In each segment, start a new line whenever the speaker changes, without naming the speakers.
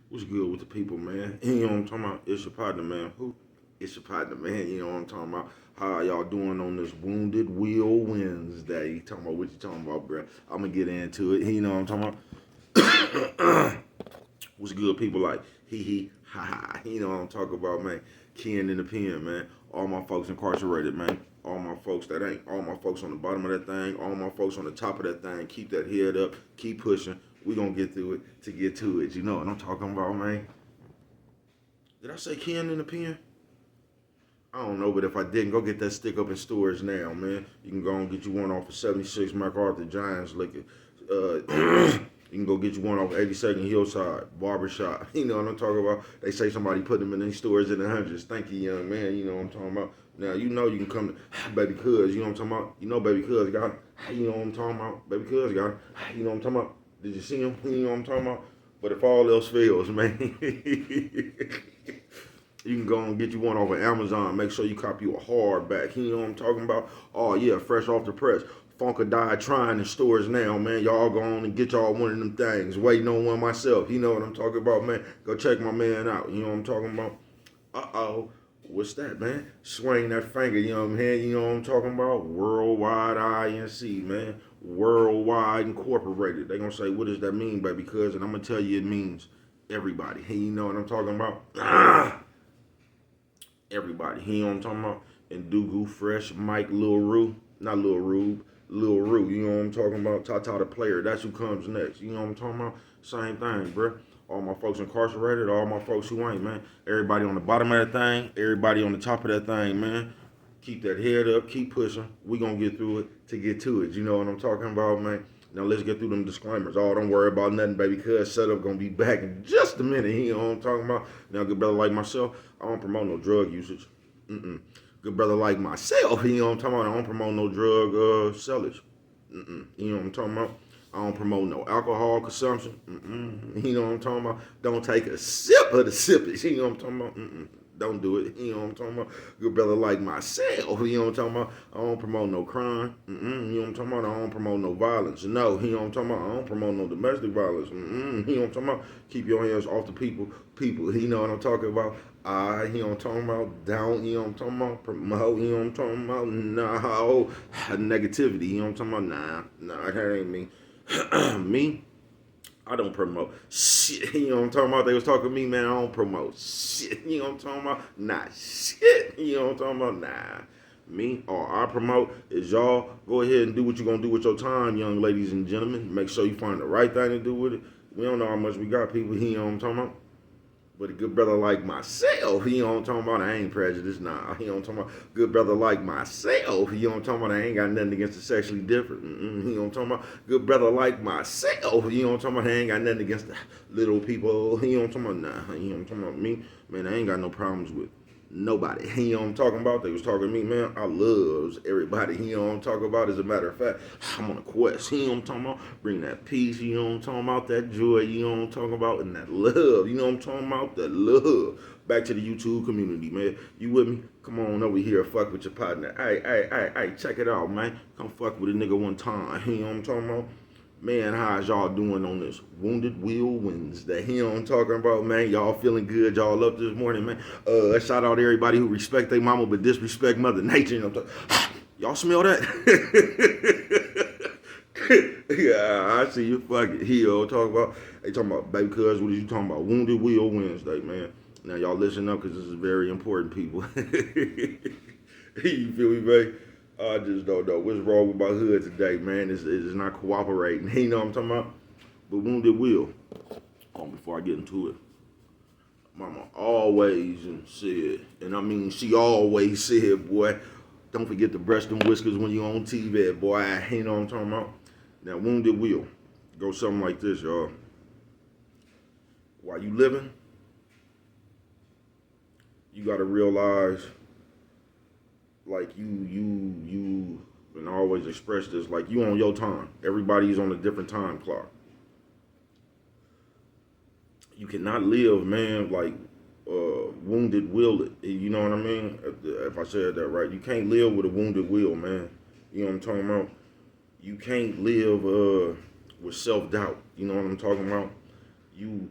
What's good with the people, man? You know what I'm talking about? It's your partner, man. Who? It's your partner, man. You know what I'm talking about? How y'all doing on this Wounded Wheel Wednesday? You talking about what you talking about, bro? I'm gonna get into it. You know what I'm talking about? What's good, people? Like ha ha. You know what I'm talking about, man? Ken in the pen, man. All my folks incarcerated, man. All my folks that ain't. All my folks on the bottom of that thing. All my folks on the top of that thing. Keep that head up. Keep pushing. We gonna get through it to get to it. You know what I'm talking about, man? Did I say Ken in the pen? I don't know, but if I didn't, go get that stick up in stores now, man. You can go and get you one off of 76 MacArthur Giants liquor. You can go get you one off 82nd Hillside Barbershop. You know what I'm talking about? They say somebody put them in these stores in the hundreds. Thank you, young man. You know what I'm talking about? Now, you know you can come to Baby Cuz. You know what I'm talking about? You know Baby Cuz got him. You know what I'm talking about? Baby Cuz got him. You know what I'm talking about? Did you see him? You know what I'm talking about? But if all else fails, man. You can go and get you one off of Amazon. Make sure you copy you a hardback. You know what I'm talking about? Oh, yeah, fresh off the press. Funkadelic trying in stores now, man. Y'all go on and get y'all one of them things. Waiting on one myself. You know what I'm talking about, man? Go check my man out. You know what I'm talking about? Uh-oh. What's that, man? Swing that finger, you know what I'm saying? You know what I'm talking about? Worldwide INC, man. Worldwide Incorporated. They gonna say, what does that mean, baby? Because, and I'm gonna tell you it means everybody. Hey, you know what I'm talking about? Everybody. He know what I'm talking about? And Dugu, Fresh, Mike, Lil Rue. Not Lil Rube, Lil Rue. You know what I'm talking about? Tata the player. That's who comes next. You know what I'm talking about? Same thing, bruh. All my folks incarcerated, all my folks who ain't, man. Everybody on the bottom of that thing, everybody on the top of that thing, man. Keep that head up, keep pushing. We gonna get through it to get to it. You know what I'm talking about, man? Now let's get through them disclaimers. Oh, don't worry about nothing, baby, cuz Setup gonna be back in just a minute. You know what I'm talking about? Now, good brother like myself, I don't promote no drug usage. Good brother like myself, you know what I'm talking about? I don't promote no drug sellage. You know what I'm talking about? I don't promote no alcohol consumption. You know what I'm talking about? Don't take a sip of the sippage. You know what I'm talking about? Don't do it. You know what I'm talking about? Good brother like myself. You know what I'm talking about? I don't promote no crime. You know what I'm talking about? I don't promote no violence. No. You know what I'm talking about? I don't promote no domestic violence. You know what I'm talking about? Keep your hands off the people. People. You know what I'm talking about? You know what I'm talking about? Down, you know what I'm talking about? Promote, you know what I'm talking about? No. Negativity, you know what I'm talking about? Nah, that ain't me. Me, I don't promote shit. You know what I'm talking about? They was talking to me, man. I don't promote shit. You know what I'm talking about? Nah, shit. You know what I'm talking about? Nah. Me, all I promote is y'all go ahead and do what you're gonna do with your time, young ladies and gentlemen. Make sure you find the right thing to do with it. We don't know how much we got people here, you know what I'm talking about? But a good brother like myself, you know what I'm talking about? I ain't prejudiced, nah. You know what I'm talking about? Good brother like myself, you know what I'm talking about? I ain't got nothing against the sexually different. You know what I'm talking about? Good brother like myself, you know what I'm talking about? I ain't got nothing against the little people, you know what I'm talking about? Nah, you know what I'm talking about? Me, man, I ain't got no problems with nobody. You know what I'm talking about? They was talking to me, man. I loves everybody. You know what I'm talking about? As a matter of fact, I'm on a quest. You know what I'm talking about? Bring that peace. You know what I'm talking about? That joy. You know what I'm talking about? And that love. You know what I'm talking about? That love. Back to the YouTube community, man. You with me? Come on over here. Fuck with your partner. Hey, check it out, man. Come fuck with a nigga one time. You know what I'm talking about? Man, how's y'all doing on this Wounded Wheel Wednesday? You know what I'm talking about, man? Y'all feeling good? Y'all up this morning, man? Shout out to everybody who respect their mama but disrespect Mother Nature. You know what I'm talking. Y'all smell that? Yeah, I see you. Fuck it. He talking about. They talking about baby cuz. What are you talking about? Wounded Wheel Wednesday, man. Now y'all listen up because this is very important, people. You feel me, babe? I just don't know what's wrong with my hood today, man. It's not cooperating. You know what I'm talking about? But Wounded Will. Before I get into it, Mama always said, and I mean she always said, boy, don't forget to brush them whiskers when you on TV, boy. You know what I'm talking about? Now Wounded Will go something like this, y'all. While you living, you gotta realize, like you and I always express this, like you on your time. Everybody's on a different time clock. You cannot live, man, like wounded will. You know what I mean? If I said that right, you can't live with a wounded will, man. You know what I'm talking about? You can't live with self doubt. You know what I'm talking about? You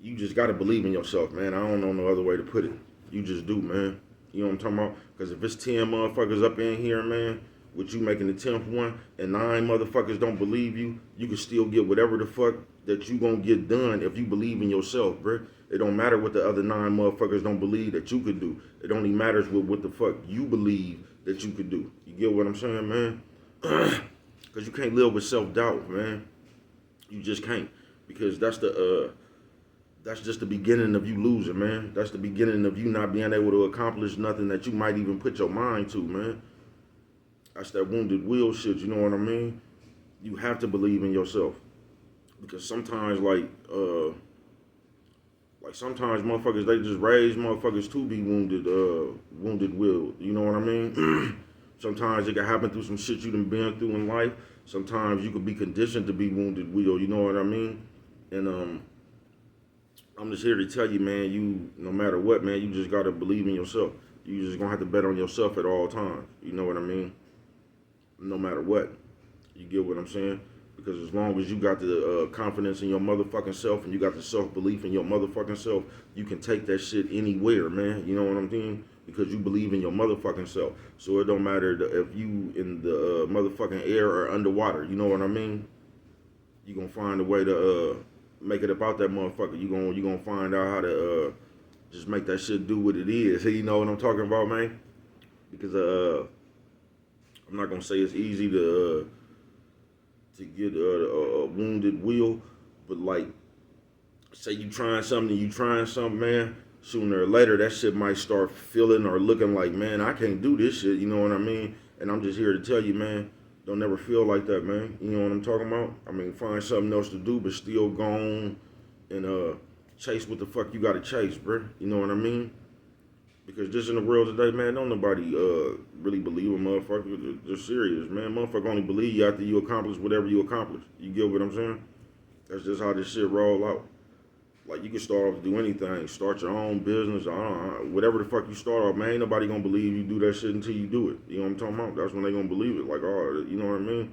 you just gotta believe in yourself, man. I don't know no other way to put it. You just do, man. You know what I'm talking about? Because if it's 10 motherfuckers up in here, man, with you making the 10th one, and 9 motherfuckers don't believe you, you can still get whatever the fuck that you gonna get done if you believe in yourself, bruh. It don't matter what the other 9 motherfuckers don't believe that you could do. It only matters what the fuck you believe that you could do. You get what I'm saying, man? Because you can't live with self-doubt, man. You just can't. Because that's just the beginning of you losing, man. That's the beginning of you not being able to accomplish nothing that you might even put your mind to, man. That's that wounded will shit, you know what I mean? You have to believe in yourself. Because sometimes, sometimes motherfuckers, they just raise motherfuckers to be wounded will, you know what I mean? Sometimes it can happen through some shit you done been through in life. Sometimes you could be conditioned to be wounded will, you know what I mean? And I'm just here to tell you, man, you, no matter what, man, you just gotta believe in yourself. You just gonna have to bet on yourself at all times. You know what I mean? No matter what. You get what I'm saying? Because as long as you got the confidence in your motherfucking self and you got the self-belief in your motherfucking self, you can take that shit anywhere, man. You know what I'm saying? Because you believe in your motherfucking self. So it don't matter if you in the motherfucking air or underwater. You know what I mean? You gonna find a way to make it about that motherfucker. You gonna find out how to just make that shit do what it is. You know what I'm talking about, man? Because I'm not gonna say it's easy to get a wounded will, but like, say you trying something, man. Sooner or later, that shit might start feeling or looking like, man, I can't do this shit. You know what I mean? And I'm just here to tell you, man, don't never feel like that, man. You know what I'm talking about? I mean, find something else to do, but still go on and chase what the fuck you gotta chase, bruh. You know what I mean? Because just in the world today, man, don't nobody really believe a motherfucker. They're serious, man. Motherfucker only believe you after you accomplish whatever you accomplish. You get what I'm saying? That's just how this shit roll out. Like, you can start off to do anything. Start your own business. Whatever the fuck you start off, man, ain't nobody gonna believe you do that shit until you do it. You know what I'm talking about? That's when they gonna believe it. Like, oh, you know what I mean?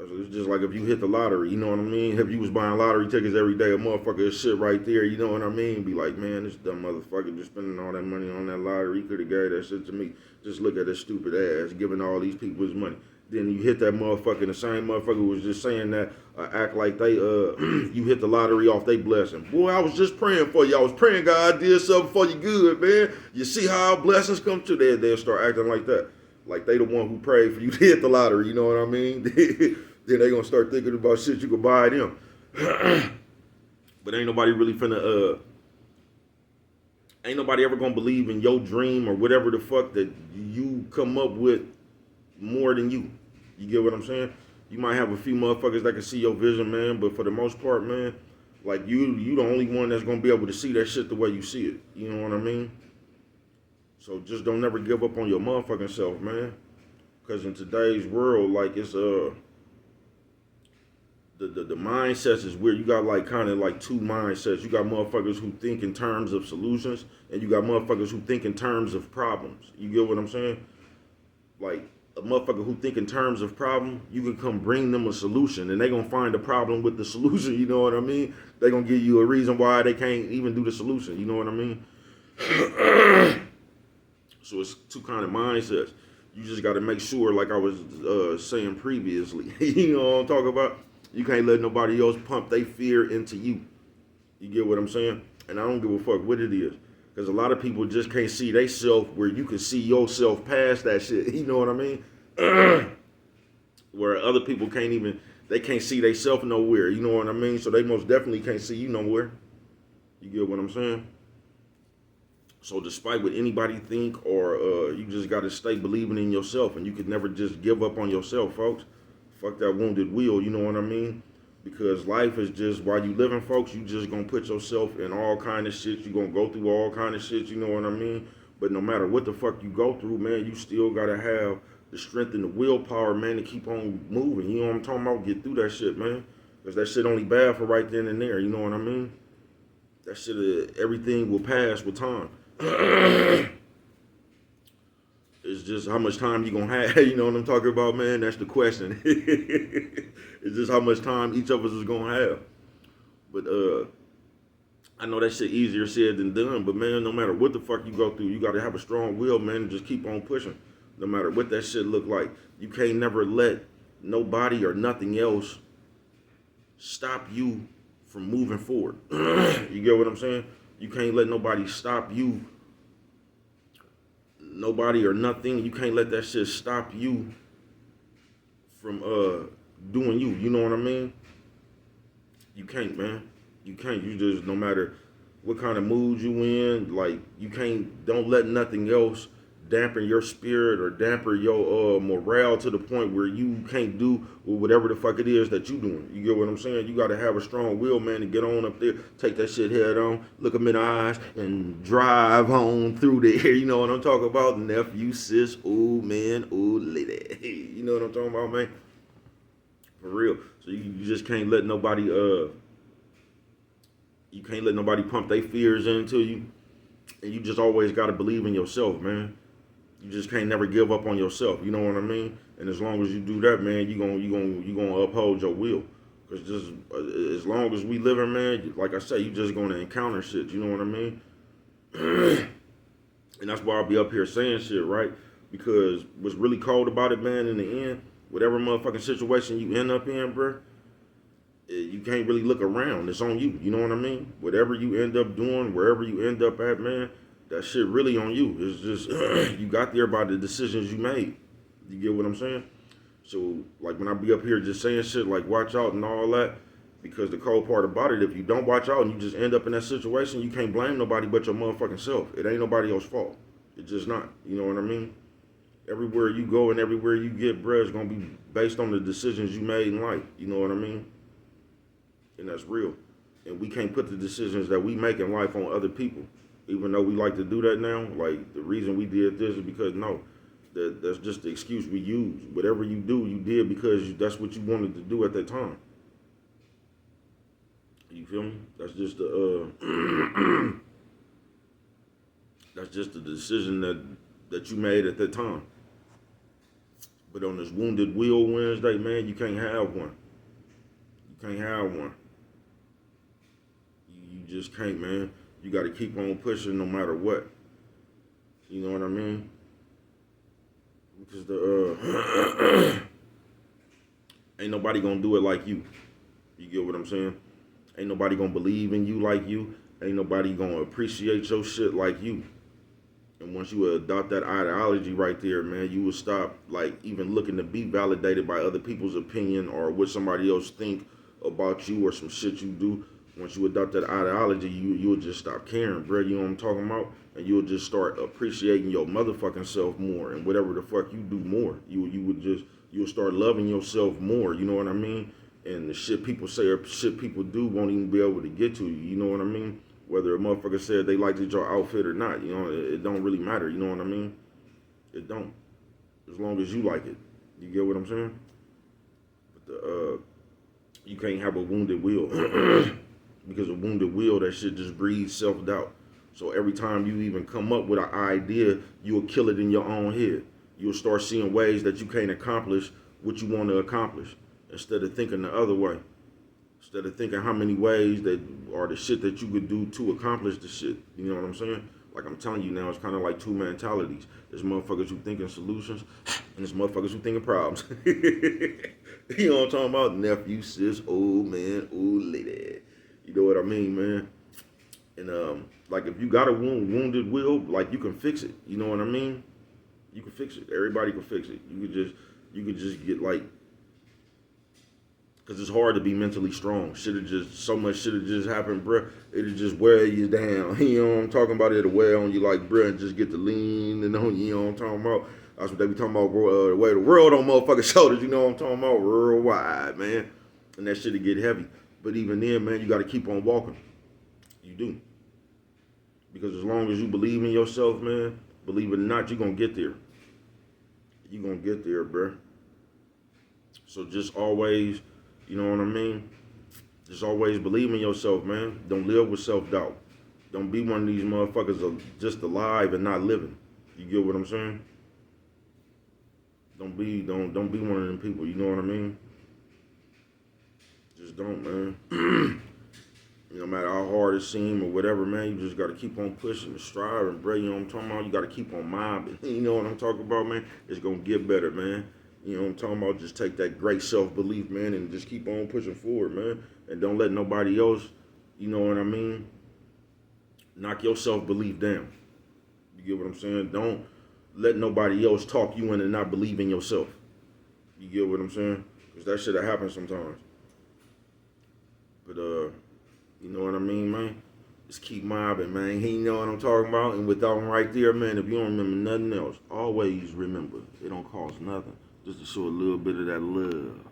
It's just like if you hit the lottery, you know what I mean? If you was buying lottery tickets every day, a motherfucker is shit right there, you know what I mean? Be like, man, this dumb motherfucker just spending all that money on that lottery. He could have gave that shit to me. Just look at this stupid ass giving all these people his money. Then you hit that motherfucker, and the same motherfucker was just saying that, act like they, you hit the lottery off they blessing. Boy, I was just praying for you. I was praying God did something for you good, man. You see how blessings come to? They'll start acting like that. Like they the one who prayed for you to hit the lottery, you know what I mean? Then they gonna start thinking about shit you could buy them. But ain't nobody really finna, ain't nobody ever gonna believe in your dream or whatever the fuck that you come up with more than you. You get what I'm saying? You might have a few motherfuckers that can see your vision, man, but for the most part, man, like you the only one that's gonna be able to see that shit the way you see it. You know what I mean? So just don't never give up on your motherfucking self, man. Cause in today's world, like it's the mindsets is weird. You got like kind of like two mindsets. You got motherfuckers who think in terms of solutions, and you got motherfuckers who think in terms of problems. You get what I'm saying? Like a motherfucker who think in terms of problem, you can come bring them a solution, and they gonna find a problem with the solution. You know what I mean? They gonna give you a reason why they can't even do the solution. You know what I mean? So it's two kind of mindsets. You just got to make sure, like I was saying previously, you know what I'm talking about? You can't let nobody else pump their fear into you. You get what I'm saying? And I don't give a fuck what it is. Because a lot of people just can't see they self where you can see yourself past that shit. You know what I mean? Where other people can't even, they can't see they self nowhere. You know what I mean? So they most definitely can't see you nowhere. You get what I'm saying? So despite what anybody think, or you just got to stay believing in yourself, and you could never just give up on yourself, folks. Fuck that wounded will, you know what I mean? Because life is just, while you living, folks, you just gonna put yourself in all kind of shit. You gonna go through all kind of shit, you know what I mean? But no matter what the fuck you go through, man, you still gotta have the strength and the willpower, man, to keep on moving. You know what I'm talking about? Get through that shit, man. Because that shit only bad for right then and there, you know what I mean? That shit, everything will pass with time. It's just how much time you gonna have, you know what I'm talking about, man? That's the question. It's just how much time each of us is gonna have. But I know that shit easier said than done, but man, no matter what the fuck you go through, you gotta have a strong will, man, and just keep on pushing. No matter what that shit look like. You can't never let nobody or nothing else stop you from moving forward. You get what I'm saying? You can't let nobody stop you. Nobody or nothing. You can't let that shit stop you from doing you. You know what I mean? You can't, man. You can't. You just, no matter what kind of mood you in, like, you can't, don't let nothing else dampen your spirit or dampen your morale to the point where you can't do whatever the fuck it is that you doing. You get what I'm saying? You got to have a strong will, man, to get on up there, take that shit head on, look them in the eyes, and drive on through there. You know what I'm talking about? Nephew, sis, ooh, man, ooh, lady. You know what I'm talking about, man? For real. So you just can't let nobody you can't let nobody pump their fears into you. And you just always gotta believe in yourself, man. You just can't never give up on yourself. You know what I mean? And as long as you do that, man, you gonna uphold your will. Cause just as long as we living, man, like I say, you just gonna encounter shit. You know what I mean? And that's why I'll be up here saying shit, right? Because what's really cold about it, man, in the end, whatever motherfucking situation you end up in, bro, you can't really look around. It's on you. You know what I mean? Whatever you end up doing, wherever you end up at, man, that shit really on you. It's just you got there by the decisions you made. You get what I'm saying? So, like, when I be up here just saying shit like watch out and all that, because the cold part about it, if you don't watch out and you just end up in that situation, you can't blame nobody but your motherfucking self. It ain't nobody else's fault. It's just not. You know what I mean? Everywhere you go and everywhere you get, bruh, it's gonna be based on the decisions you made in life. You know what I mean? And that's real. And we can't put the decisions that we make in life on other people. Even though we like to do that now, like the reason we did this is because no, that's just the excuse we use. Whatever you do, you did because that's what you wanted to do at that time. You feel me? That's just the that's just the decision that you made at that time. But on this Wounded Will Wednesday, man, you can't have one. You can't have one. You just can't, man. You got to keep on pushing no matter what. You know what I mean? Because ain't nobody gonna do it like you. You get what I'm saying? Ain't nobody gonna believe in you like you. Ain't nobody gonna appreciate your shit like you. And once you adopt that ideology right there, man, you will stop like even looking to be validated by other people's opinion or what somebody else think about you or some shit you do. Once you adopt that ideology, you'll just stop caring, bro. You know what I'm talking about? And you'll just start appreciating your motherfucking self more and whatever the fuck you do more. You'll start loving yourself more. You know what I mean? And the shit people say or shit people do won't even be able to get to you. You know what I mean? Whether a motherfucker said they liked your outfit or not, you know, it don't really matter. You know what I mean? It don't. As long as you like it. You get what I'm saying? But you can't have a wounded will. Because a wounded will, that shit just breeds self-doubt. So every time you even come up with an idea, you'll kill it in your own head. You'll start seeing ways that you can't accomplish what you want to accomplish instead of thinking the other way. Instead of thinking how many ways that are the shit that you could do to accomplish the shit. You know what I'm saying? Like I'm telling you now, it's kind of like two mentalities. There's motherfuckers who thinking solutions, and there's motherfuckers who thinking problems. You know what I'm talking about? Nephew, sis, old man, old lady. You know what I mean, man? And like if you got a wounded will, like you can fix it. You know what I mean? You can fix it. Everybody can fix it. You could just get like, cause it's hard to be mentally strong. So much shit have just happened, bruh. It'll just wear you down. You know what I'm talking about? It'll wear on you like, bruh, and just get to lean and on you. You know what I'm talking about? That's what they be talking about, the weight of the world on motherfucking shoulders. You know what I'm talking about? Worldwide, man. And that shit'll get heavy. But even then, man, you got to keep on walking. You do. Because as long as you believe in yourself, man, believe it or not, you're going to get there. You're going to get there, bruh. So just always, you know what I mean? Just always believe in yourself, man. Don't live with self-doubt. Don't be one of these motherfuckers just alive and not living. You get what I'm saying? Don't be one of them people, you know what I mean? Just don't, man. And No matter how hard it seems or whatever, man, you just got to keep on pushing and striving, bro. You know what I'm talking about? You got to keep on mobbing. You know what I'm talking about, man? It's going to get better, man. You know what I'm talking about? Just take that great self-belief, man, and just keep on pushing forward, man. And don't let nobody else, you know what I mean, knock your self-belief down. You get what I'm saying? Don't let nobody else talk you into not believing yourself. You get what I'm saying? Because that shit happens sometimes. But, you know what I mean, man? Just keep mobbing, man. You know what I'm talking about? And with that one right there, man, if you don't remember nothing else, always remember, it don't cost nothing just to show a little bit of that love.